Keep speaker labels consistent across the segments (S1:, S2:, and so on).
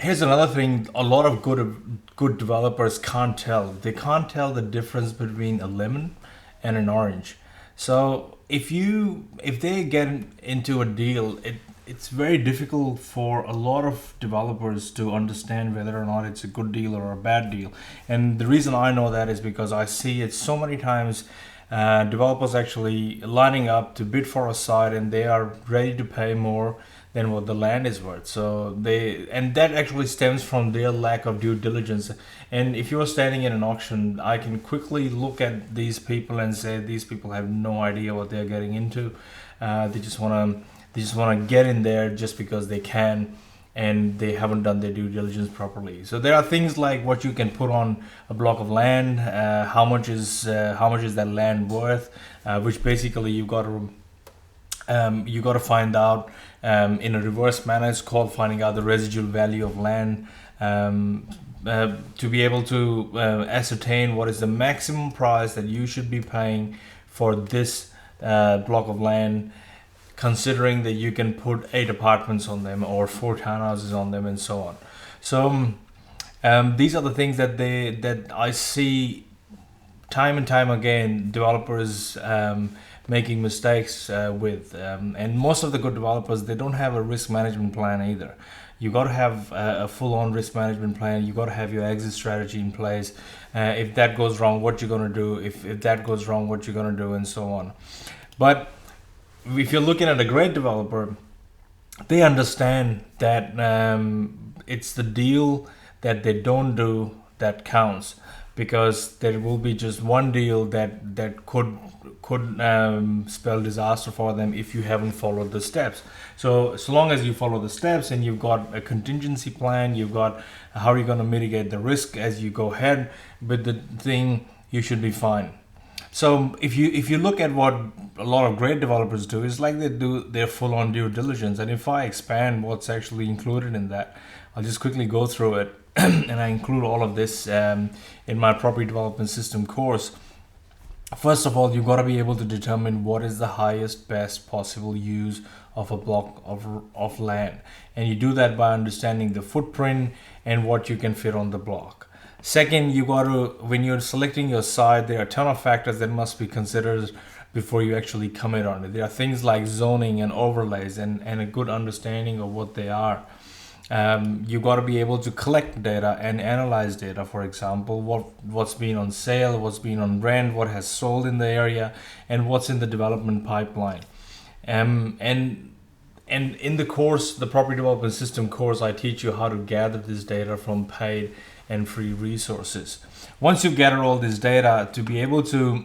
S1: Here's another thing: a lot of good developers can't tell. They can't tell the difference between a lemon and an orange. So if they get into a deal, it's very difficult for a lot of developers to understand whether or not it's a good deal or a bad deal. And the reason I know that is because I see it so many times. Developers actually lining up to bid for a site, and they are ready to pay more than what the land is worth. So and that actually stems from their lack of due diligence. And if you're standing in an auction, I can quickly look at these people and say these people have no idea what they're getting into. They just want to get in there just because they can, and they haven't done their due diligence properly. So there are things like what you can put on a block of land, how much is that land worth, which basically you got to find out in a reverse manner. It's called finding out the residual value of land, to be able to ascertain what is the maximum price that you should be paying for this block of land, considering that you can put 8 apartments on them or 4 townhouses on them and so on. So these are the things that I see time and time again developers making mistakes with, and most of the good developers, they don't have a risk management plan either. You got to have a full-on risk management plan. You got to have your exit strategy in place. If that goes wrong, what you're going to do. If that goes wrong, what you're going to do, and so on. But if you're looking at a great developer, they understand that it's the deal that they don't do that counts, because there will be just one deal that could spell disaster for them if you haven't followed the steps. So long as you follow the steps and you've got a contingency plan, you've got how are you going to mitigate the risk as you go ahead with the thing, you should be fine. So if you look at what a lot of great developers do, it's like they do their full-on due diligence. And if I expand what's actually included in that, I'll just quickly go through it. And I include all of this in my property development system course. First of all, you've got to be able to determine what is the highest, best possible use of a block of land. And you do that by understanding the footprint and what you can fit on the block. Second, you got to, when you're selecting your site, there are a ton of factors that must be considered before you actually commit on it. There are things like zoning and overlays and a good understanding of what they are. You got to be able to collect data and analyze data. For example, what's been on sale, what's been on rent, what has sold in the area, and what's in the development pipeline. And in the course, the property development system course, I teach you how to gather this data from paid and free resources. Once you gather all this data, to be able to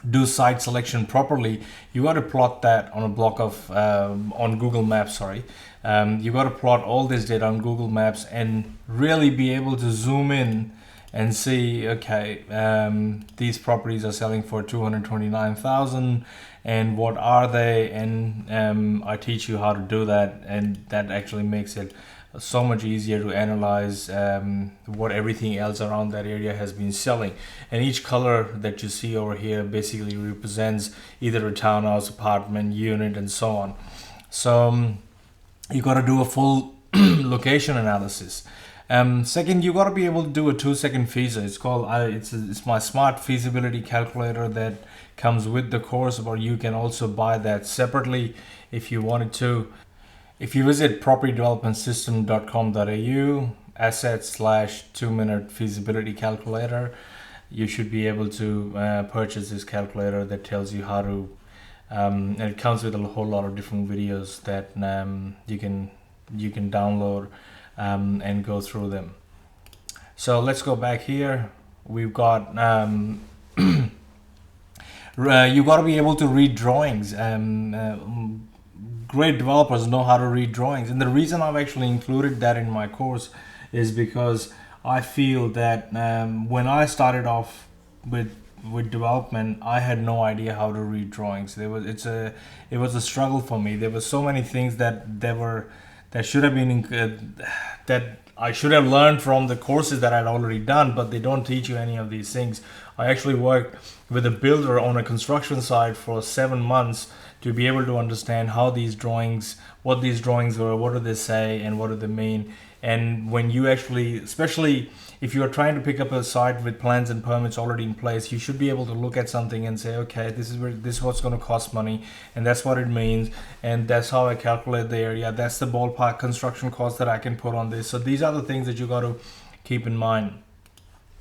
S1: do site selection properly, you got to plot that on a block of on Google Maps. You got to plot all this data on Google Maps and really be able to zoom in and see, okay, these properties are selling for 229,000, and what are they? And I teach you how to do that, and that actually makes it so much easier to analyze what everything else around that area has been selling. And each color that you see over here basically represents either a townhouse, apartment, unit, and so on. So you got to do a full location analysis. Second, you got to be able to do a 2-second feasibility. It's called it's my smart feasibility calculator that comes with the course, but you can also buy that separately if you wanted to. If you visit propertydevelopmentsystem.com.au /2-minute feasibility calculator, you should be able to purchase this calculator that tells you how to, and it comes with a whole lot of different videos that you can download and go through them. So let's go back here. We've got you got to be able to read drawings. Great developers know how to read drawings, and the reason I've actually included that in my course is because I feel that when I started off with development, I had no idea how to read drawings. It was a struggle for me. There were so many things that should have been that I should have learned from the courses that I'd already done, but they don't teach you any of these things. I actually worked with a builder on a construction site for 7 months to be able to understand how these drawings, what these drawings were, what do they say, and what do they mean. And when you actually, especially if you're trying to pick up a site with plans and permits already in place, you should be able to look at something and say, okay, this is what's going to cost money, and that's what it means, and that's how I calculate the area. That's the ballpark construction cost that I can put on this. So these are the things that you got to keep in mind.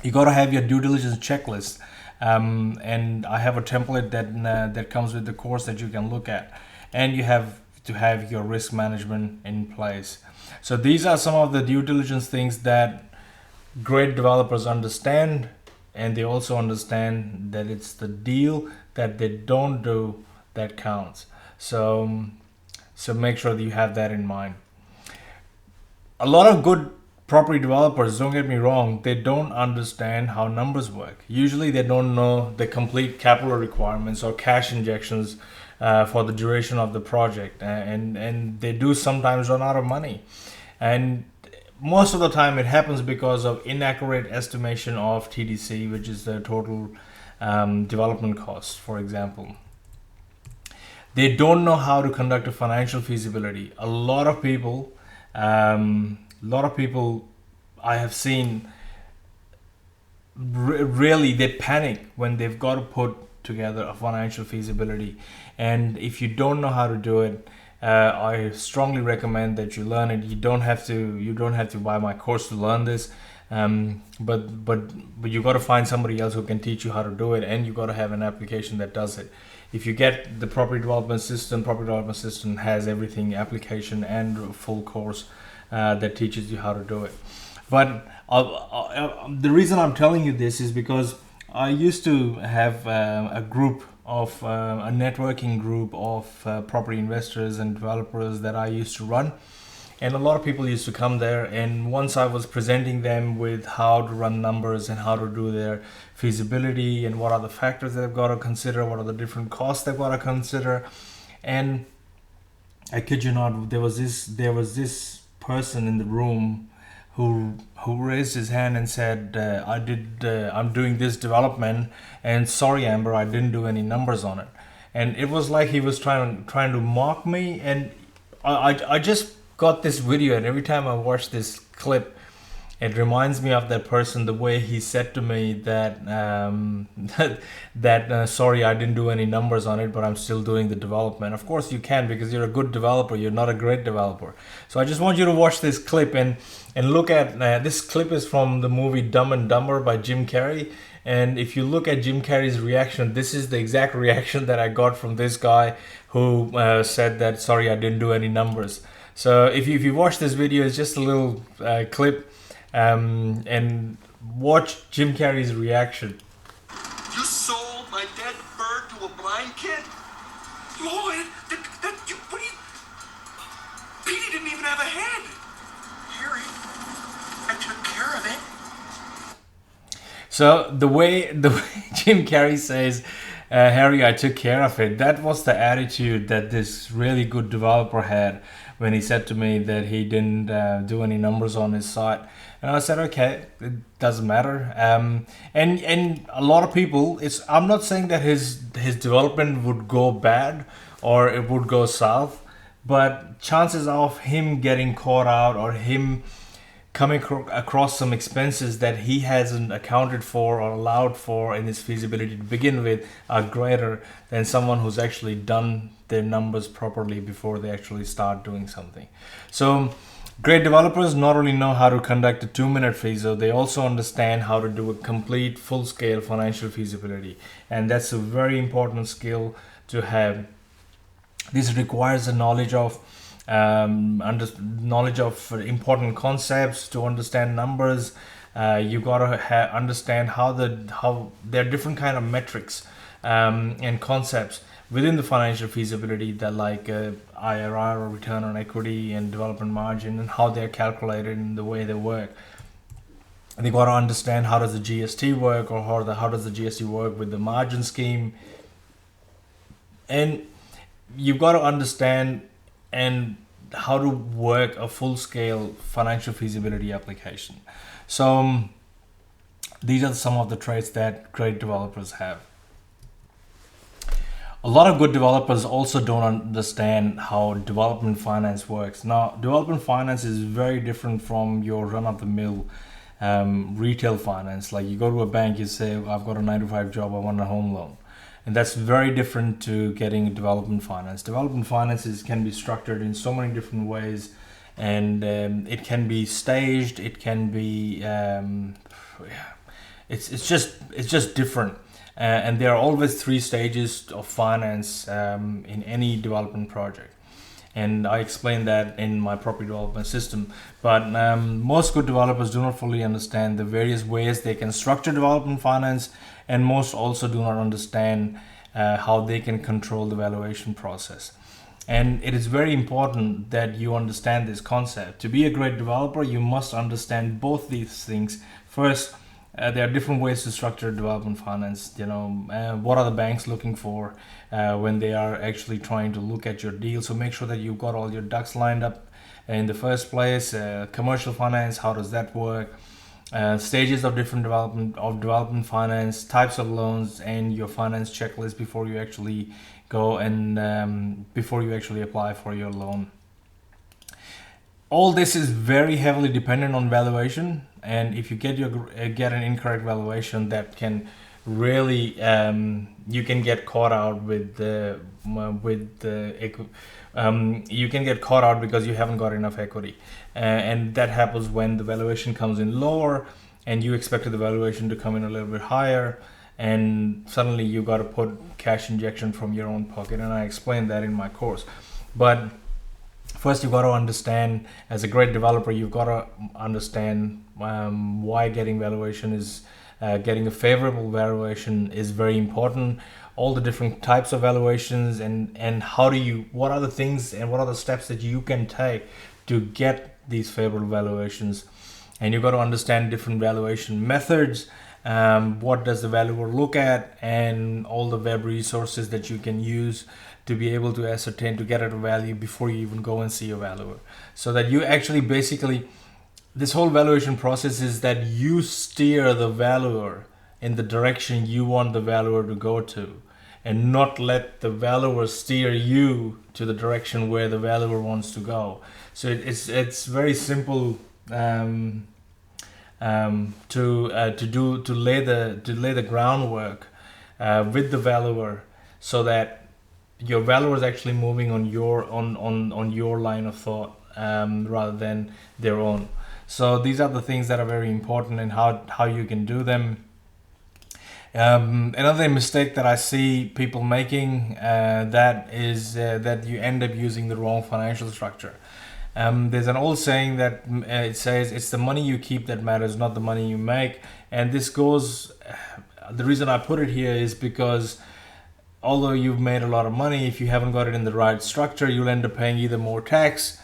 S1: You got to have your due diligence checklist, and I have a template that comes with the course that you can look at, and you have to have your risk management in place. So these are some of the due diligence things that great developers understand, and they also understand that it's the deal that they don't do that counts. So make sure that you have that in mind. A lot of good property developers, don't get me wrong, they don't understand how numbers work. Usually they don't know the complete capital requirements or cash injections for the duration of the project, and they do sometimes run out of money. And most of the time it happens because of inaccurate estimation of TDC, which is the total development cost, for example. They don't know how to conduct a financial feasibility. A lot of people I have seen, really they panic when they've got to put together a financial feasibility. And if you don't know how to do it, I strongly recommend that you learn it. You don't have to buy my course to learn this, but you got to find somebody else who can teach you how to do it, and you got to have an application that does it. If you get the property development system has everything, application and full course that teaches you how to do it. But the reason I'm telling you this is because I used to have a group of a networking group of property investors and developers that I used to run, and a lot of people used to come there. And once I was presenting them with how to run numbers and how to do their feasibility and what are the factors that they've got to consider, what are the different costs they've got to consider, and I kid you not, there was this person in the room who raised his hand and said, I'm doing this development, and sorry Amber, I didn't do any numbers on it. And it was like he was trying to mock me. And I just got this video, and every time I watch this clip, it reminds me of that person, the way he said to me that sorry, I didn't do any numbers on it, but I'm still doing the development. Of course you can, because you're a good developer, you're not a great developer. So I just want you to watch this clip and look at this clip is from the movie Dumb and Dumber by Jim Carrey. And if you look at Jim Carrey's reaction, this is the exact reaction that I got from this guy who said that sorry, I didn't do any numbers. So if you watch this video, it's just a little clip. And watch Jim Carrey's reaction.
S2: You sold my dead bird to a blind kid? Lloyd, what do you... Petey didn't even have a head. Harry, I took care of it.
S1: So the way Jim Carrey says, Harry, I took care of it, that was the attitude that this really good developer had when he said to me that he didn't do any numbers on his site. And I said, okay, it doesn't matter. And a lot of people, I'm not saying that his development would go bad or it would go south, but chances of him getting caught out or him coming across some expenses that he hasn't accounted for or allowed for in his feasibility to begin with are greater than someone who's actually done their numbers properly before they actually start doing something. So great developers not only know how to conduct a 2-minute feasibility, they also understand how to do a complete full-scale financial feasibility, and that's a very important skill to have. This requires a knowledge of important concepts to understand numbers. You gotta understand how there are different kind of metrics and concepts within the financial feasibility, that like IRR or return on equity and development margin, and how they're calculated and the way they work. They got to understand how does the GST work, or how does the GST work with the margin scheme, and you've got to understand and how to work a full-scale financial feasibility application. So these are some of the traits that great developers have. A lot of good developers also don't understand how development finance works. Now, development finance is very different from your run-of-the-mill retail finance. Like you go to a bank, you say, I've got a 9 to 5 job, I want a home loan. And that's very different to getting development finance. Development finances can be structured in so many different ways, and it can be staged. It can be it's just different. And there are always 3 stages of finance in any development project. And I explain that in my property development system. But most good developers do not fully understand the various ways they can structure development finance, and most also do not understand how they can control the valuation process. And it is very important that you understand this concept. To be a great developer, you must understand both these things. First, there are different ways to structure development finance. What are the banks looking for when they are actually trying to look at your deal? So make sure that you've got all your ducks lined up in the first place. Commercial finance, how does that work? Stages of different development finance, types of loans, and your finance checklist before you actually go and before you actually apply for your loan. All this is very heavily dependent on valuation, and if you get an incorrect valuation, that can really you can get caught out you can get caught out because you haven't got enough equity, and that happens when the valuation comes in lower and you expected the valuation to come in a little bit higher, and suddenly you got to put cash injection from your own pocket, and I explained that in my course. But first, you've got to understand, as a great developer, you've got to understand why getting a favorable valuation is very important. All the different types of valuations, and what are the things and what are the steps that you can take to get these favorable valuations. And you've got to understand different valuation methods. What does the valuer look at, and all the web resources that you can use to be able to ascertain, to get at a value before you even go and see a valuer. So that you actually basically, this whole valuation process is that you steer the valuer in the direction you want the valuer to go to, and not let the valuer steer you to the direction where the valuer wants to go. So it's very simple to lay the groundwork with the valuer, so that your valuer is actually moving on your line of thought rather than their own. So these are the things that are very important, and how you can do them. Another mistake that I see people making that is that you end up using the wrong financial structure. There's an old saying that it says it's the money you keep that matters, not the money you make. And this goes, the reason I put it here is because although you've made a lot of money, if you haven't got it in the right structure, you'll end up paying either more tax,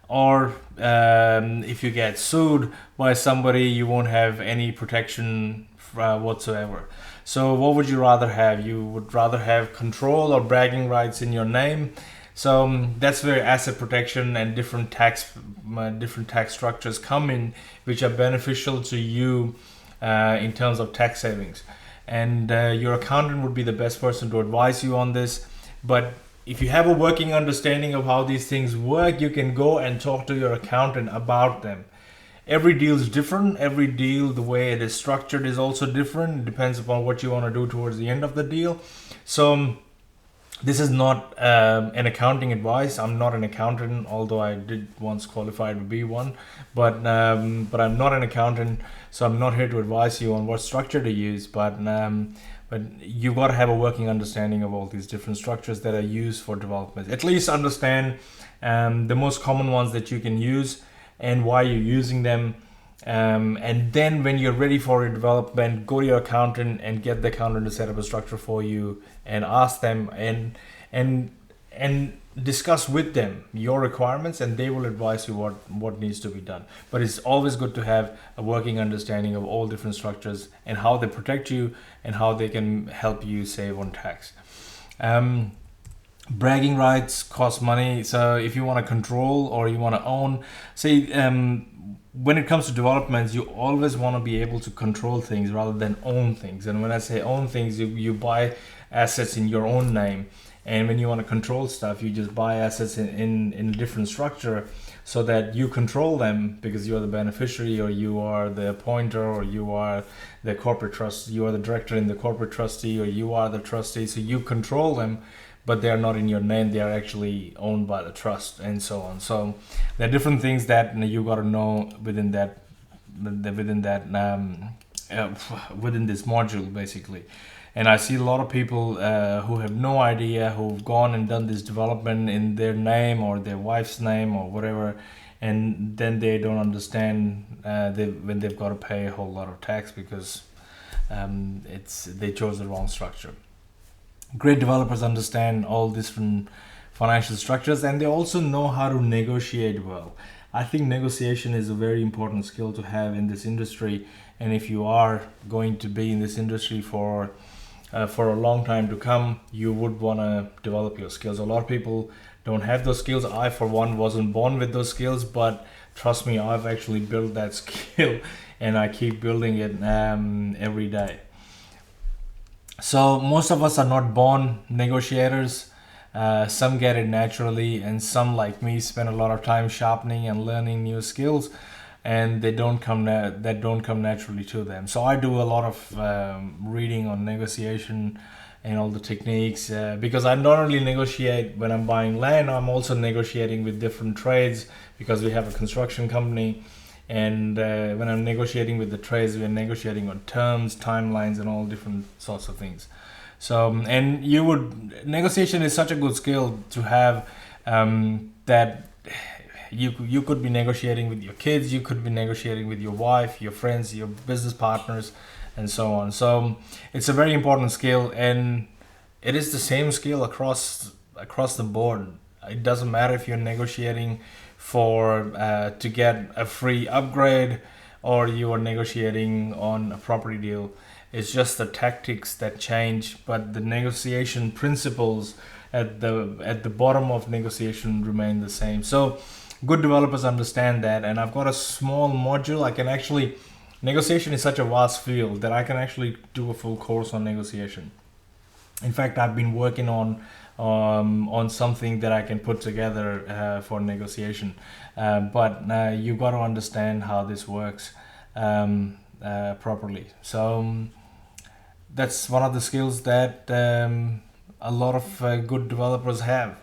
S1: or if you get sued by somebody, you won't have any protection whatsoever. So what would you rather have? You would rather have control or bragging rights in your name. So that's where asset protection and different tax structures come in, which are beneficial to you in terms of tax savings. And your accountant would be the best person to advise you on this. But if you have a working understanding of how these things work, you can go and talk to your accountant about them. Every deal is different. Every deal, the way it is structured, is also different. It depends upon what you want to do towards the end of the deal. So this is not an accounting advice. I'm not an accountant, although I did once qualify to be one. But I'm not an accountant, so I'm not here to advise you on what structure to use. But you've got to have a working understanding of all these different structures that are used for development. At least understand the most common ones that you can use and why you're using them. And then when you're ready for your development, go to your accountant and get the accountant to set up a structure for you, and ask them and discuss with them your requirements, and they will advise you what needs to be done. But it's always good to have a working understanding of all different structures and how they protect you and how they can help you save on tax. Bragging rights cost money. So if you want to control or you want to own, say when it comes to developments, you always want to be able to control things rather than own things. And when I say own things, you buy assets in your own name, And when you want to control stuff, you just buy assets in a different structure so that you control them because you are the beneficiary, or you are the appointer, or you are the corporate trust, you are the director in the corporate trustee, or you are the trustee. So you control them, but they are not in your name. They are actually owned by the trust, and so on. So there are different things that you got to know within within this module, basically. And I see a lot of people who have no idea, who've gone and done this development in their name or their wife's name or whatever, and then they don't understand when they've got to pay a whole lot of tax because they chose the wrong structure. Great developers understand all different financial structures, and they also know how to negotiate well. I think negotiation is a very important skill to have in this industry, and if you are going to be in this industry for a long time to come, you would want to develop your skills. A lot of people don't have those skills. I, for one, wasn't born with those skills, but trust me, I've actually built that skill, and I keep building it every day. So most of us are not born negotiators. Some get it naturally, and some, like me, spend a lot of time sharpening and learning new skills, and that don't come naturally to them. So I do a lot of reading on negotiation and all the techniques because I not only negotiate when I'm buying land, I'm also negotiating with different trades because we have a construction company. And when I'm negotiating with the trades, we're negotiating on terms, timelines, and all different sorts of things. So, and negotiation is such a good skill to have that you could be negotiating with your kids, you could be negotiating with your wife, your friends, your business partners, and so on. So it's a very important skill, and it is the same skill across the board. It doesn't matter if you're negotiating to get a free upgrade, or you are negotiating on a property deal. It's just the tactics that change, but the negotiation principles at the bottom of negotiation remain the same. So good developers understand that, and I've got a small module. Negotiation is such a vast field that I can actually do a full course on negotiation. In fact, I've been working on something that I can put together for negotiation. But you got to understand how this works properly. So that's one of the skills that a lot of good developers have.